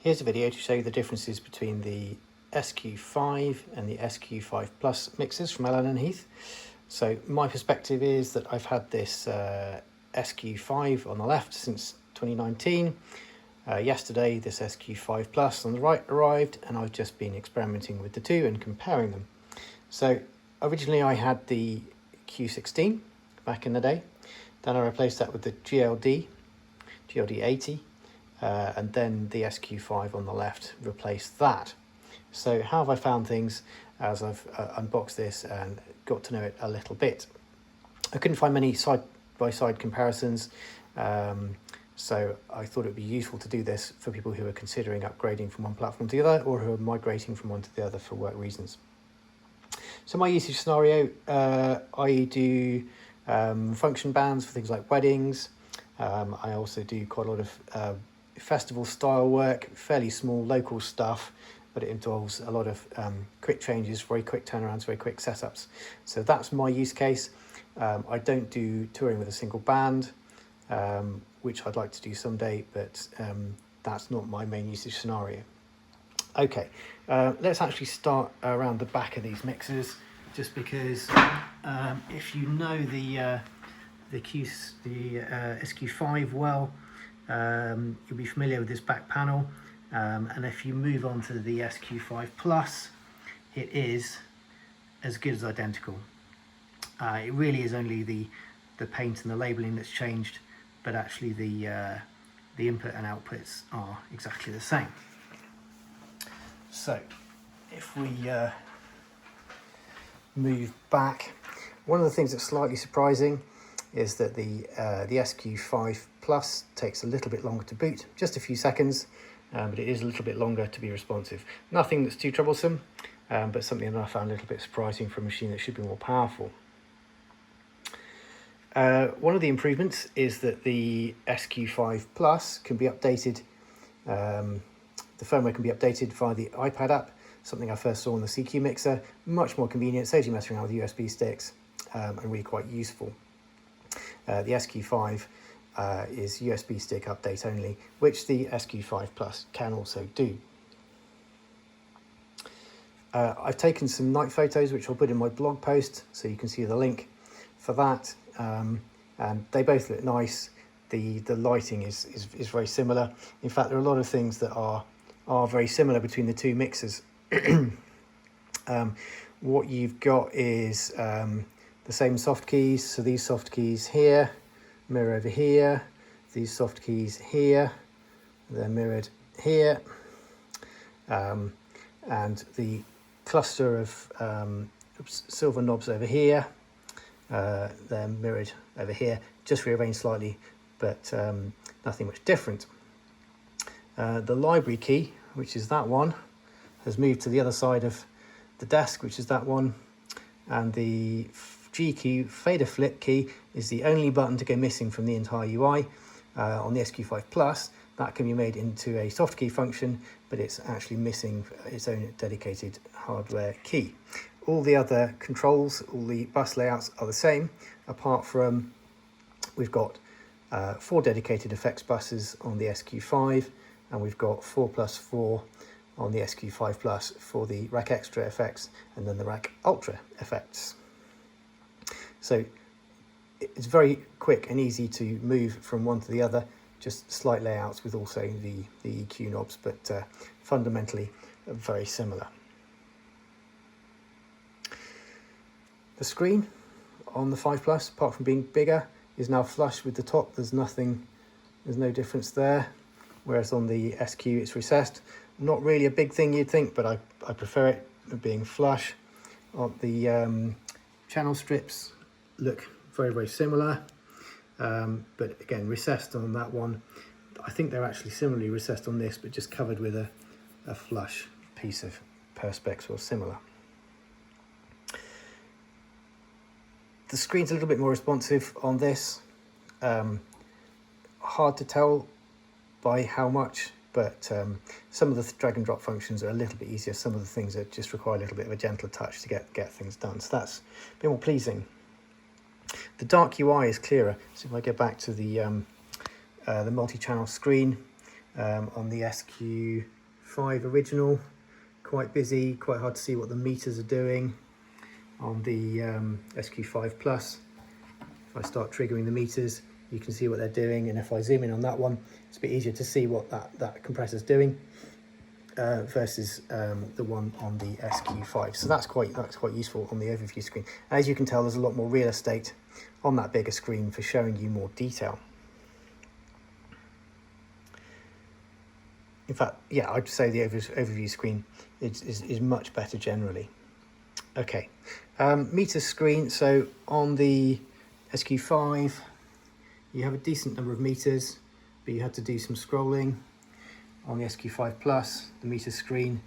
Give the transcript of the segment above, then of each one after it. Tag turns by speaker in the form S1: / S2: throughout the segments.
S1: Here's a video to show you the differences between the SQ5 and the SQ5 Plus mixers from Allen and Heath. So my perspective is that I've had this SQ5 on the left since 2019. Yesterday this SQ5 Plus on the right arrived, and I've just been experimenting with the two and comparing them. So originally I had the Q16 back in the day, then I replaced that with the GLD80, and then the SQ5 on the left replaced that. So how have I found things as I've unboxed this and got to know it a little bit? I couldn't find many side-by-side comparisons, so I thought it would be useful to do this for people who are considering upgrading from one platform to the other, or who are migrating from one to the other for work reasons. So my usage scenario, I do function bands for things like weddings. I also do quite a lot of festival style work, fairly small local stuff, but it involves a lot of quick changes, very quick turnarounds, very quick setups. So that's my use case. I don't do touring with a single band, which I'd like to do someday, but that's not my main usage scenario. Okay, let's actually start around the back of these mixers, just because if you know the SQ5 well, you'll be familiar with this back panel, and if you move on to the SQ5 Plus, it is as good as identical. It really is only the paint and the labelling that's changed, but actually the input and outputs are exactly the same. So if we move back, one of the things that's slightly surprising is that the SQ5 Plus takes a little bit longer to boot, just a few seconds, but it is a little bit longer to be responsive. Nothing that's too troublesome, but something that I found a little bit surprising for a machine that should be more powerful. One of the improvements is that the SQ5 Plus can be updated, the firmware can be updated via the iPad app, something I first saw on the CQ mixer. Much more convenient, saves you messing around with USB sticks, and really quite useful. The SQ5 is USB stick update only, which the SQ5 Plus can also do. I've taken some night photos, which I'll put in my blog post, so you can see the link for that, and they both look nice. The lighting is very similar. In fact, there are a lot of things that are very similar between the two mixers. What you've got is the same soft keys. So these soft keys here mirror over here, these soft keys here, they're mirrored here, and the cluster of silver knobs over here, they're mirrored over here, just rearranged slightly, but nothing much different. The library key, which is that one, has moved to the other side of the desk, which is that one, and the G key, fader flip key, is the only button to go missing from the entire UI. On the SQ5 Plus, that can be made into a soft key function, but it's actually missing its own dedicated hardware key. All the other controls, all the bus layouts are the same, apart from we've got 4 dedicated effects buses on the SQ5, and we've got 4+4 on the SQ5 Plus for the RackExtra FX and then the RackUltra effects. So it's very quick and easy to move from one to the other, just slight layouts with also the EQ knobs, but fundamentally very similar. The screen on the 5 Plus, apart from being bigger, is now flush with the top. There's no difference there, whereas on the SQ it's recessed. Not really a big thing you'd think, but I prefer it being flush. The channel strips look very similar, but again recessed on that one. I think they're actually similarly recessed on this, but just covered with a flush piece of perspex or similar. The screen's a little bit more responsive on this. Hard to tell by how much, but some of the drag and drop functions are a little bit easier. Some of the things that just require a little bit of a gentler touch to get things done. So that's a bit more pleasing. The dark UI is clearer. So if I get back to the multi-channel screen on the SQ5 original, quite busy, quite hard to see what the meters are doing on the SQ5 Plus. If I start triggering the meters, you can see what they're doing, and if I zoom in on that one, it's a bit easier to see what that compressor's doing versus the one on the SQ5. So that's quite useful on the overview screen. As you can tell, there's a lot more real estate on that bigger screen for showing you more detail. In fact, yeah, I'd say the overview screen is much better generally. Okay, meter screen. So on the SQ5, you have a decent number of meters, but you had to do some scrolling. On the SQ5 Plus, the meter screen,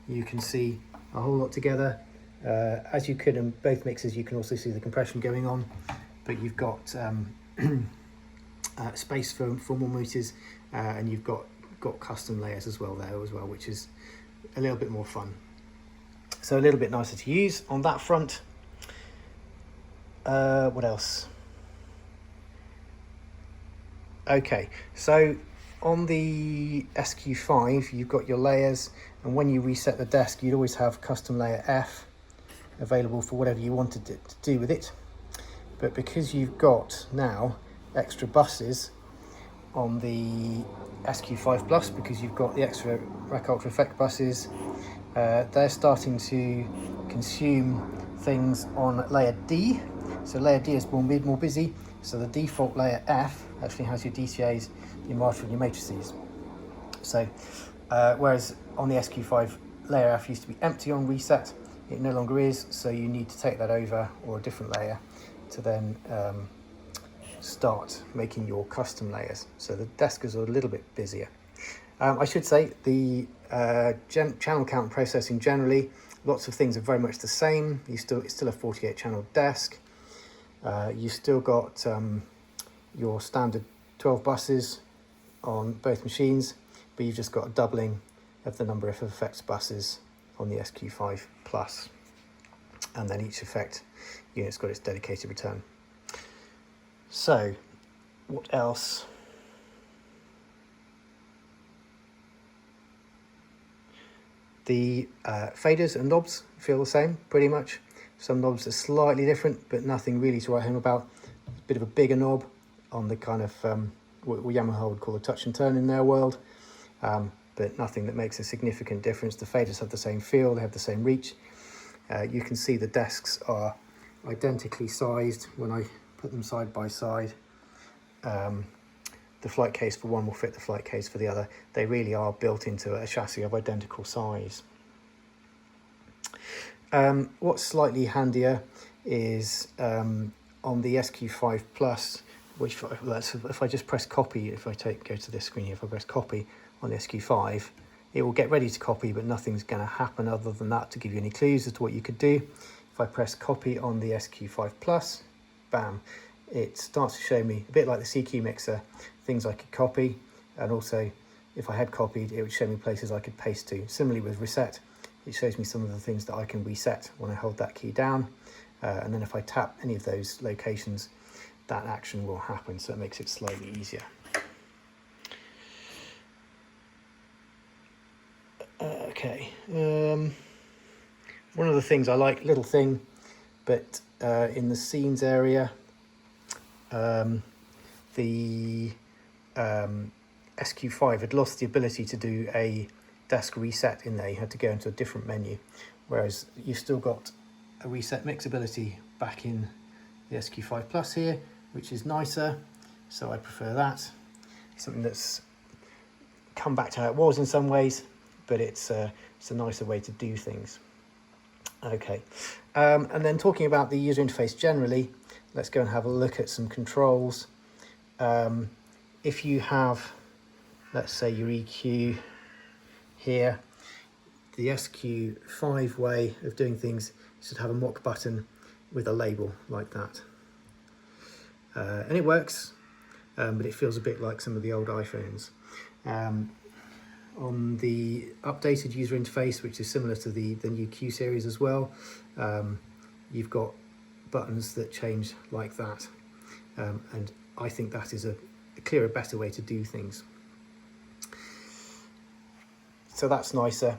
S1: you can see a whole lot together. As you could in both mixers, you can also see the compression going on, but you've got space for more meters, and you've got custom layers as well there as well, which is a little bit more fun. So a little bit nicer to use on that front. What else? Okay, so on the SQ5, you've got your layers, and when you reset the desk, you'd always have custom layer F available for whatever you wanted it to do with it. But because you've got now extra buses on the SQ5 Plus, because you've got the extra RackExtra FX buses, they're starting to consume things on layer D. So layer D is more busy. So the default layer F actually has your DCAs, your marshal, and your matrices. So whereas on the SQ5, layer F used to be empty on reset, it no longer is. So you need to take that over, or a different layer, to then start making your custom layers. So the desk is a little bit busier. I should say the channel count processing generally, lots of things are very much the same. It's still a 48 channel desk. You've still got your standard 12 buses on both machines, but you've just got a doubling of the number of effects buses on the SQ5 Plus. And then each effect unit's got its dedicated return. So, what else? The faders and knobs feel the same, pretty much. Some knobs are slightly different, but nothing really to write home about. A bit of a bigger knob on the kind of what Yamaha would call a touch and turn in their world, but nothing that makes a significant difference. The faders have the same feel, they have the same reach. You can see the desks are identically sized when I put them side by side. The flight case for one will fit the flight case for the other. They really are built into a chassis of identical size. What's slightly handier is on the SQ5 Plus, which if I just press copy, if I go to this screen here, if I press copy on the SQ5, it will get ready to copy, but nothing's going to happen other than that to give you any clues as to what you could do. If I press copy on the SQ5 Plus, bam, it starts to show me, a bit like the CQ mixer, things I could copy, and also if I had copied, it would show me places I could paste to. Similarly with reset, it shows me some of the things that I can reset when I hold that key down, and then if I tap any of those locations, that action will happen, so it makes it slightly easier. Okay, one of the things I like, little thing, but in the scenes area, the SQ5 had lost the ability to do a desk reset in there. You had to go into a different menu, whereas you've still got a reset mix ability back in the SQ5 Plus here, which is nicer, so I prefer that. Something that's come back to how it was in some ways, but it's a nicer way to do things. Okay, and then talking about the user interface generally, let's go and have a look at some controls. If you have, let's say, your EQ here, the SQ5 way of doing things is to have a mock button with a label like that. And it works, but it feels a bit like some of the old iPhones. On the updated user interface, which is similar to the new Q series as well, you've got buttons that change like that, and I think that is a clearer, better way to do things. so that's nicer.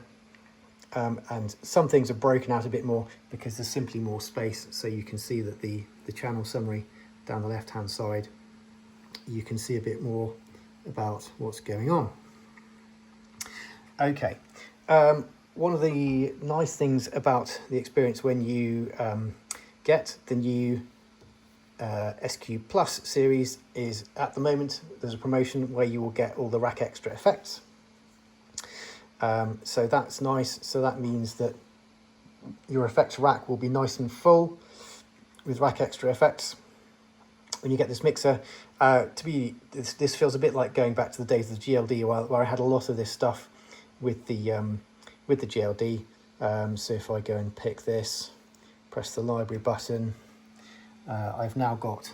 S1: And some things are broken out a bit more because there's simply more space. So you can see that the channel summary down the left hand side, you can see a bit more about what's going on. Okay, one of the nice things about the experience when you get the new SQ Plus series is, at the moment there's a promotion where you will get all the RackExtra effects. So that's nice. So that means that your effects rack will be nice and full with RackExtra FX when you get this mixer. This feels a bit like going back to the days of the GLD, where I had a lot of this stuff with the GLD. So if I go and pick this, press the library button, I've now got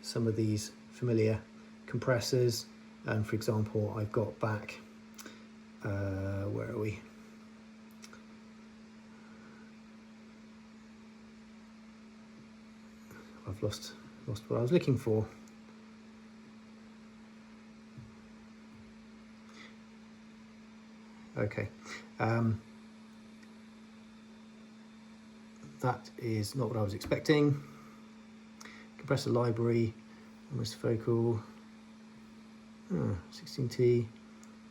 S1: some of these familiar compressors. For example, I've got back, where are we? I've lost what I was looking for. Okay, that is not what I was expecting. Compressor library, almost focal, 16T,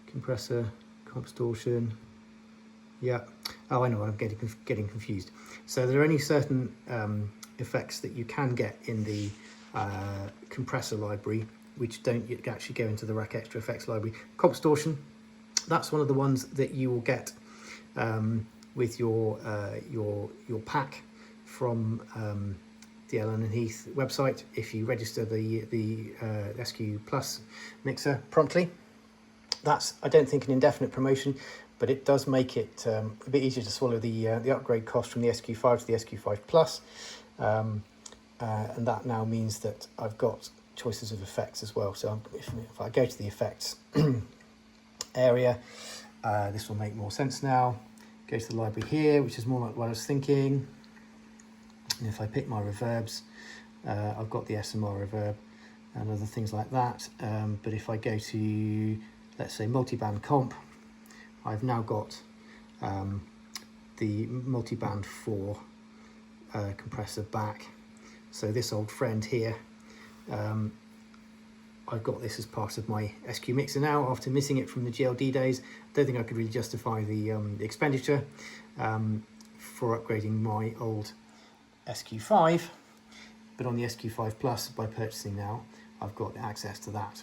S1: compressor, comp distortion. Yeah, oh, I know, I'm getting confused. So there are only certain effects that you can get in the compressor library which don't actually go into the RackExtra FX library. Comp distortion, that's one of the ones that you will get with your pack from the Allen and Heath website if you register the SQ Plus mixer promptly. That's, I don't think, an indefinite promotion, but it does make it a bit easier to swallow the upgrade cost from the SQ5 to the SQ5 Plus, and that now means that I've got choices of effects as well. So if I go to the effects area, this will make more sense now. Go to the library here, which is more like what I was thinking. And if I pick my reverbs, I've got the SMR reverb and other things like that. But if I go to, let's say, multiband comp, I've now got the multiband 4 compressor back. So this old friend here, I've got this as part of my SQ mixer now after missing it from the GLD days. I don't think I could really justify the expenditure for upgrading my old SQ5, but on the SQ5 Plus, by purchasing now, I've got access to that.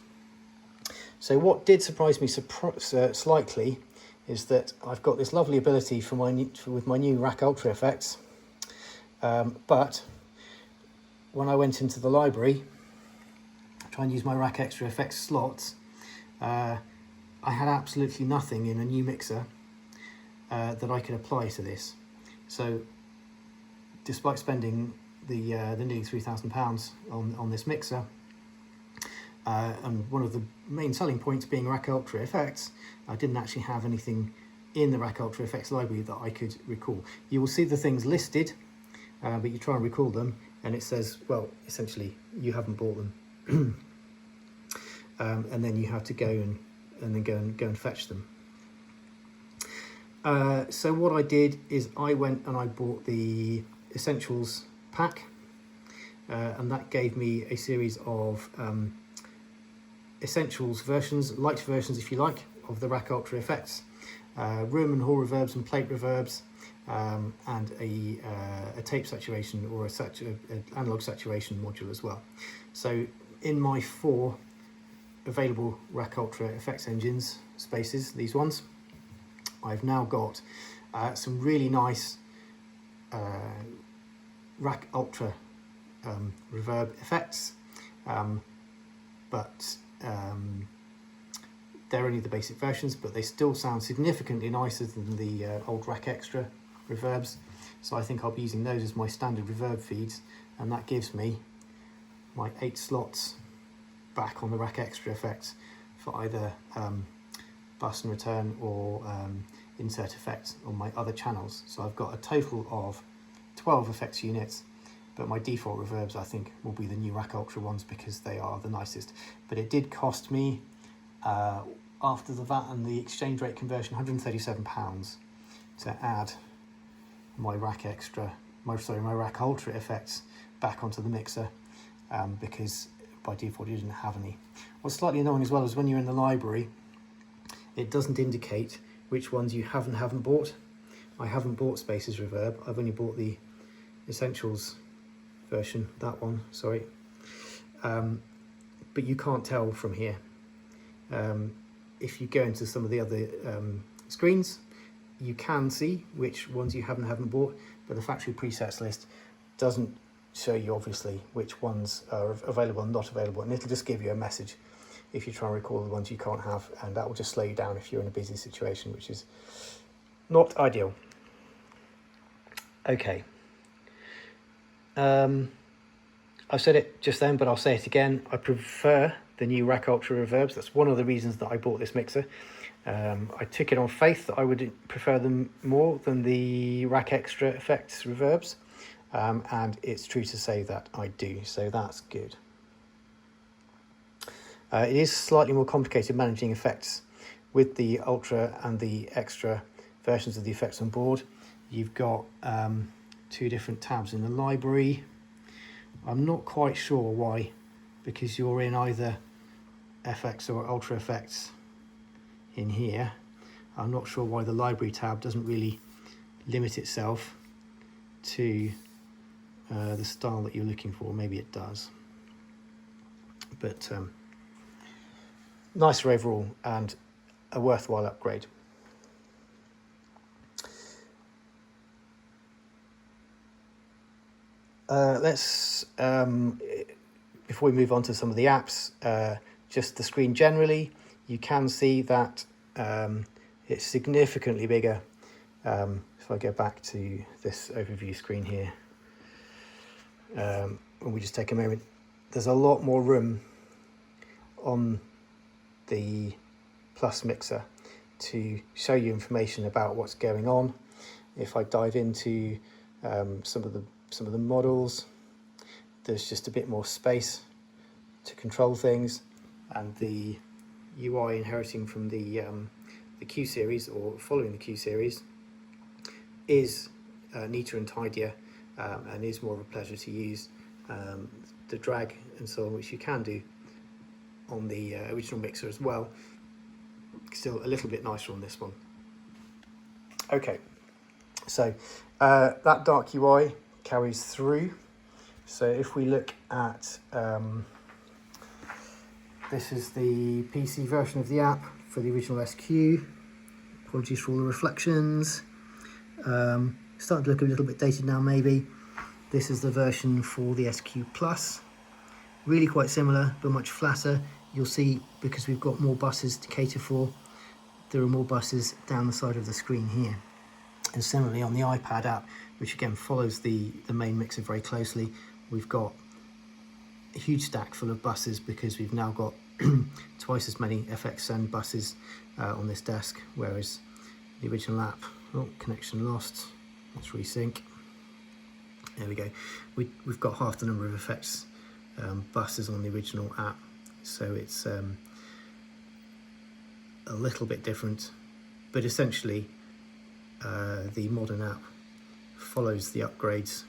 S1: So what did surprise me slightly is that I've got this lovely ability with my new RackExtra FX, but when I went into the library, try and use my RackExtra FX slots, I had absolutely nothing in a new mixer that I could apply to this. So despite spending the nearly £3,000 on this mixer, and one of the main selling points being RackExtra FX, I didn't actually have anything in the RackExtra FX library that I could recall. You will see the things listed, but you try and recall them, and it says, well, essentially, you haven't bought them. And then you have to go and go and fetch them. So what I did is I went and I bought the Essentials pack, and that gave me a series of Essentials versions, light versions if you like, of the RackExtra effects, room and hall reverbs and plate reverbs, and a tape saturation or an analog saturation module as well. So in my 4 available RackExtra FX engines spaces, these ones, I've now got some really nice RackExtra reverb effects, but they're only the basic versions, but they still sound significantly nicer than the old RackExtra reverbs. So I think I'll be using those as my standard reverb feeds, and that gives me my 8 slots back on the RackExtra effects for either bus and return or insert effects on my other channels. So I've got a total of 12 effects units, but my default reverbs I think will be the new RackExtra ones because they are the nicest. But it did cost me after the VAT and the exchange rate conversion, £137 to add my RackExtra, my Rack Ultra effects back onto the mixer, because by default you didn't have any. What's slightly annoying as well is when you're in the library, it doesn't indicate which ones you haven't bought. I haven't bought Spaces Reverb. I've only bought the Essentials version, that one, sorry. But you can't tell from here. If you go into some of the other screens, you can see which ones you haven't bought, but the factory presets list doesn't show you obviously which ones are available and not available, and it'll just give you a message if you try and recall the ones you can't have, and that will just slow you down if you're in a busy situation, which is not ideal. Okay. I said it just then, but I'll say it again. I prefer the new Rack Ultra reverbs. That's one of the reasons that I bought this mixer. I took it on faith that I would prefer them more than the RackExtra FX reverbs, and it's true to say that I do, so that's good. It is slightly more complicated managing effects with the Ultra and the Extra versions of the effects on board. You've got two different tabs in the library. I'm not quite sure why, because you're in either FX or Ultra effects in here. I'm not sure why the library tab doesn't really limit itself to the style that you're looking for. Maybe it does, but nicer overall and a worthwhile upgrade. Let's, before we move on to some of the apps, just the screen generally, you can see that it's significantly bigger. If I go back to this overview screen here, and we just take a moment, there's a lot more room on the Plus mixer to show you information about what's going on. If I dive into some of the models, there's just a bit more space to control things, and the UI inheriting from the Q series, or following the Q series, is neater and tidier, and is more of a pleasure to use. The drag and so on, which you can do on the original mixer as well, still a little bit nicer on this one. Okay, so that dark UI carries through. So if we look at this is the PC version of the app for the original SQ. Apologies for all the reflections. Starting to look a little bit dated now, maybe. This is the version for the SQ5. Really quite similar, but much flatter. You'll see, because we've got more buses to cater for, there are more buses down the side of the screen here. And similarly on the iPad app, which again follows the main mixer very closely, we've got a huge stack full of buses, because we've now got twice as many FXN buses on this desk, whereas the original app, oh, connection lost, let's resync. There we go. We've got half the number of effects buses on the original app, so it's a little bit different, but essentially the modern app follows the upgrades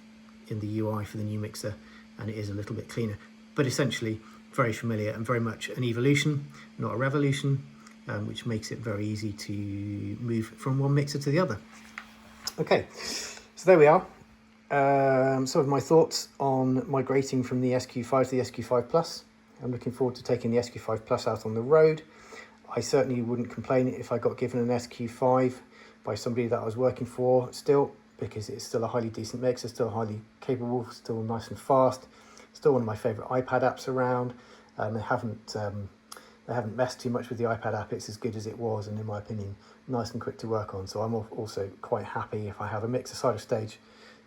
S1: in the UI for the new mixer, and it is a little bit cleaner, but essentially very familiar and very much an evolution, not a revolution, which makes it very easy to move from one mixer to the other. Okay, so there we are. Some of my thoughts on migrating from the SQ5 to the SQ5 Plus. I'm looking forward to taking the SQ5 Plus out on the road. I certainly wouldn't complain if I got given an SQ5 by somebody that I was working for still, because it's still a highly decent mixer, still highly capable, still nice and fast, still one of my favourite iPad apps around. They haven't messed too much with the iPad app. It's as good as it was, and in my opinion, nice and quick to work on. So I'm also quite happy if I have a mixer side of stage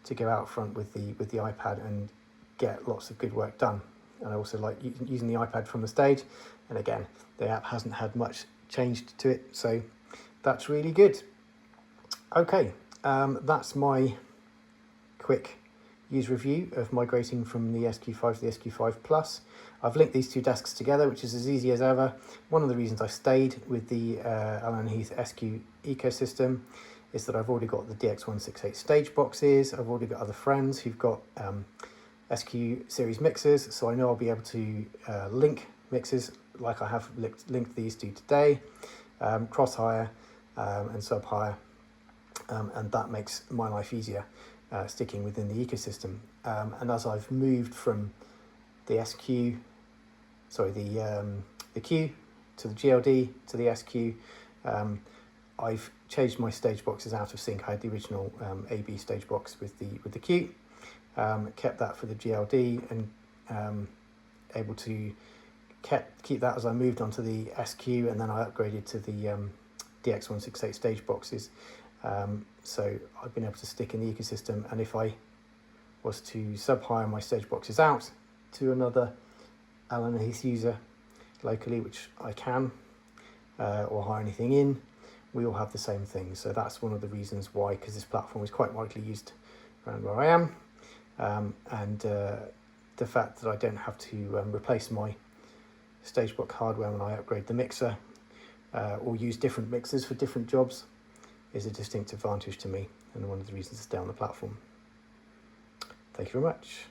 S1: to go out front with the iPad and get lots of good work done. And I also like using the iPad from the stage, and again, the app hasn't had much changed to it, so that's really good. Okay, that's my quick user review of migrating from the SQ5 to the SQ5 Plus. I've linked these two desks together, which is as easy as ever. One of the reasons I stayed with the Allen & Heath SQ ecosystem is that I've already got the DX168 stage boxes. I've already got other friends who've got SQ series mixers, so I know I'll be able to link mixes like I have linked these two today, cross hire and sub hire, and that makes my life easier sticking within the ecosystem. And as I've moved from the the Q to the GLD to the SQ, I've changed my stage boxes out of sync. I had the original AB stage box with the Q, kept that for the GLD, and able to keep that as I moved on to the SQ, and then I upgraded to the DX168 stage boxes. So I've been able to stick in the ecosystem, and if I was to sub-hire my stage boxes out to another Allen & Heath user locally, which I can, or hire anything in, we all have the same thing. So that's one of the reasons why, because this platform is quite widely used around where I am, and the fact that I don't have to replace my stage box hardware when I upgrade the mixer, or use different mixers for different jobs, is a distinct advantage to me, and one of the reasons to stay on the platform. Thank you very much.